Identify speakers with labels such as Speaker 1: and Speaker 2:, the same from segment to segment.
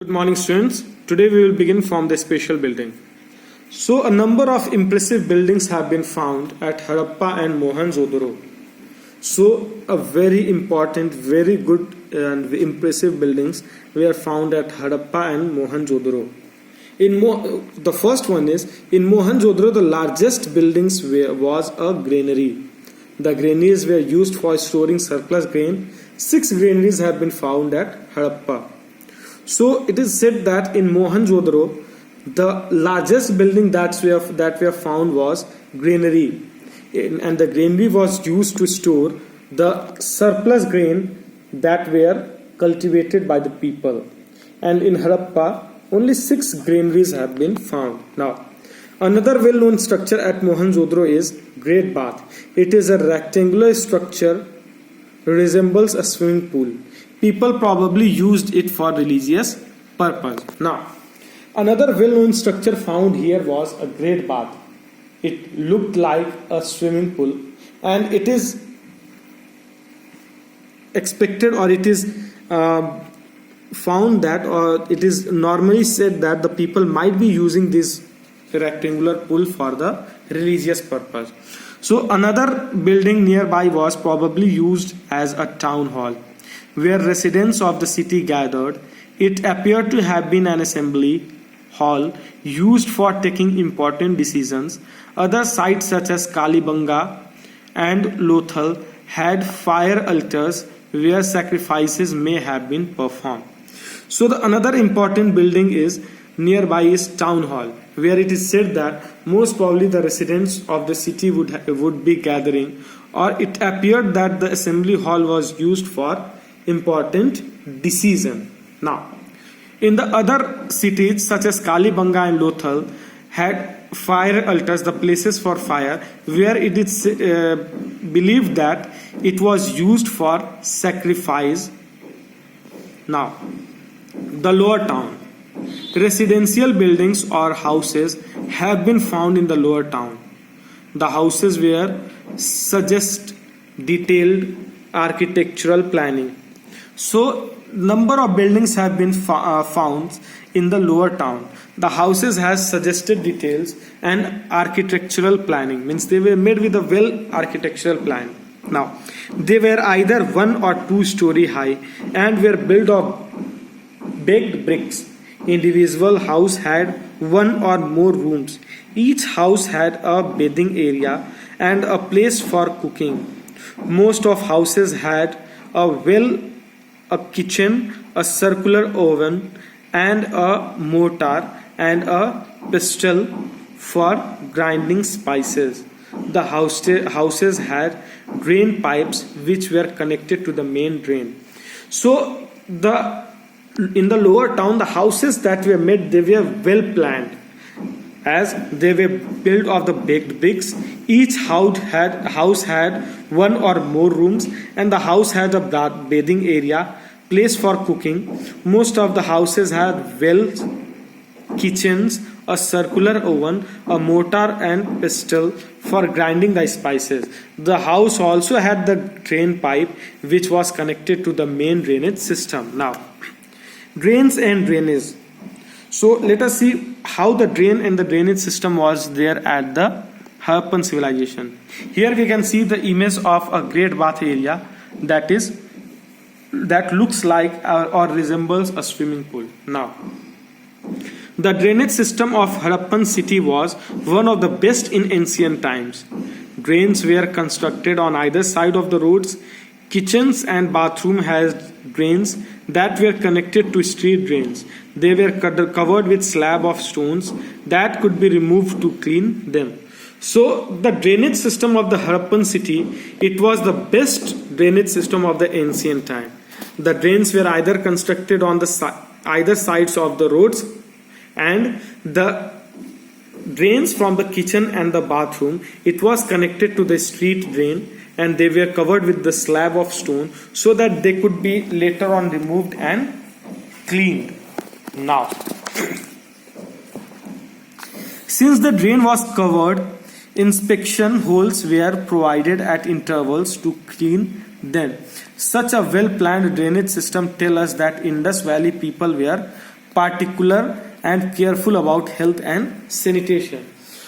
Speaker 1: Good morning, students. Today we will begin from the special building. So, a number of impressive buildings have been found at Harappa and Mohenjo-daro. So, a very important, very good and impressive buildings were found at Harappa and Mohenjo-daro. The first one is in Mohenjo-daro, the largest buildings was a granary. The granaries were used for storing surplus grain. 6 granaries have been found at Harappa. So it is said that in Mohenjo-daro, the largest building that we have found was granary, and the granary was used to store the surplus grain that were cultivated by the people. And in Harappa, only 6 granaries have been found. Now, another well-known structure at Mohenjo-daro is Great Bath. It is a rectangular structure, resembles a swimming pool. People probably used it for religious purpose. Now, another well-known structure found here was a great bath. It looked like a swimming pool, and it is expected, or it is found that, or it is normally said that the people might be using this rectangular pool for the religious purpose. So another building nearby was probably used as a town hall, where residents of the city gathered. It appeared to have been an assembly hall used for taking important decisions. Other sites such as Kalibanga and Lothal had fire altars where sacrifices may have been performed. So the another important building is nearby is town hall, where it is said that most probably the residents of the city would be gathering, or it appeared that the assembly hall was used for important decision. Now, in the other cities such as Kalibanga and Lothal had fire altars, the places for fire, where it is believed that it was used for sacrifice. Now, the lower town. Residential buildings or houses have been found in the lower town. The houses were suggest detailed architectural planning. So, number of buildings have been found in the lower town. The houses has suggested details and architectural planning, means they were made with a well architectural plan. Now, they were either 1 or 2 story high and were built of baked bricks. Individual house had 1 or more rooms. Each house had a bathing area and a place for cooking. Most of houses had a kitchen, a circular oven, and a mortar and a pestle for grinding spices. The houses had drain pipes which were connected to the main drain. So in the lower town, the houses that were made, they were well planned, as they were built of the baked bricks. Each house had 1 or more rooms, and the house had a bathing area, place for cooking. Most of the houses had wells, kitchens, a circular oven, a mortar and pestle for grinding the spices. The house also had the drain pipe which was connected to the main drainage system. Now, drains and drainage. So let us see how the drain and the drainage system was there at the Harappan civilization. Here we can see the image of a great bath area that looks like or resembles a swimming pool. Now, the drainage system of Harappan city was one of the best in ancient times. Drains were constructed on either side of the roads. Kitchens and bathroom had drains that were connected to street drains. They were covered with slab of stones that could be removed to clean them. So the drainage system of the Harappan city, it was the best drainage system of the ancient time. The drains were either constructed on the either sides of the roads, and the drains from the kitchen and the bathroom, it was connected to the street drain, and they were covered with the slab of stone so that they could be later on removed and cleaned. Now, since the drain was covered, inspection holes were provided at intervals to clean them. Such a well-planned drainage system tells us that Indus Valley people were particular and careful about health and sanitation.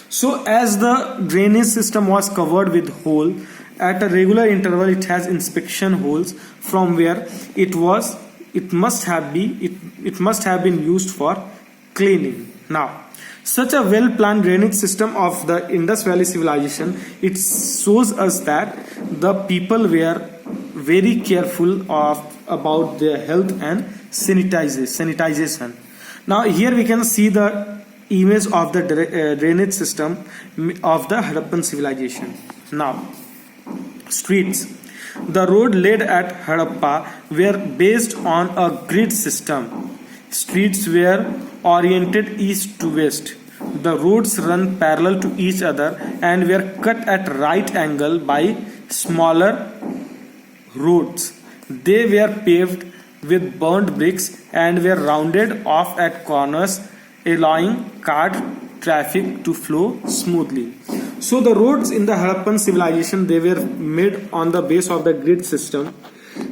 Speaker 1: So as the drainage system was covered with hole, at a regular interval it has inspection holes from where it must have been used for cleaning. Now, such a well-planned drainage system of the Indus Valley civilization, it shows us that the people were very careful about their health and sanitization. Now here we can see the image of the drainage system of the Harappan civilization. Now, streets. The road led at Harappa were based on a grid system. Streets were oriented east to west. The roads run parallel to each other and were cut at right angle by smaller roads. They were paved with burnt bricks and were rounded off at corners, allowing cart traffic to flow smoothly. So the roads in the Harappan civilization, they were made on the base of the grid system.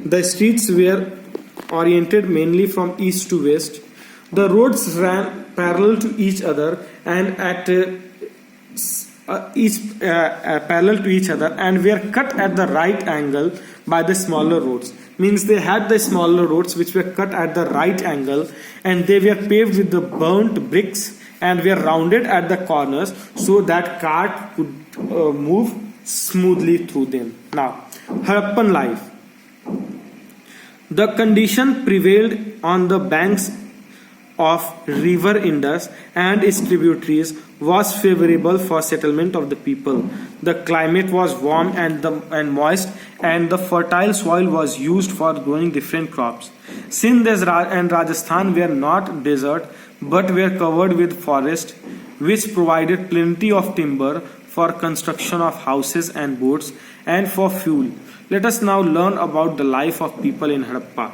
Speaker 1: The streets were oriented mainly from east to west. The roads ran parallel to each other and were cut at the right angle by the smaller roads. Means they had the smaller roads which were cut at the right angle, and they were paved with the burnt bricks and were rounded at the corners so that cart could move smoothly through them. Now, Harappan life. The condition prevailed on the banks of river Indus and its tributaries was favorable for settlement of the people. The climate was warm and moist, and the fertile soil was used for growing different crops. Sindh and Rajasthan were not desert but were covered with forest, which provided plenty of timber for construction of houses and boats and for fuel. Let us now learn about the life of people in Harappa.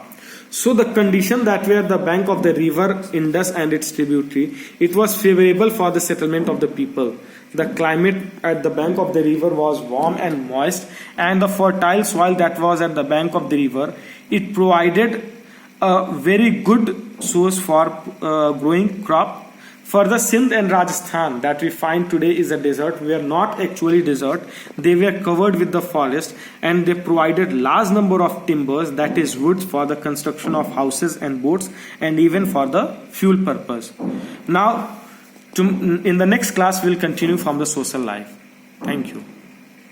Speaker 1: So the condition that were the bank of the river Indus and its tributary, it was favorable for the settlement of the people. The climate at the bank of the river was warm and moist, and the fertile soil that was at the bank of the river, it provided a very good source for growing crop. Further, Sindh and Rajasthan that we find today is a desert were not actually desert. They were covered with the forest, and they provided large number of timbers, that is woods, for the construction of houses and boats, and even for the fuel purpose. Now, in the next class we'll continue from the social life. Thank you.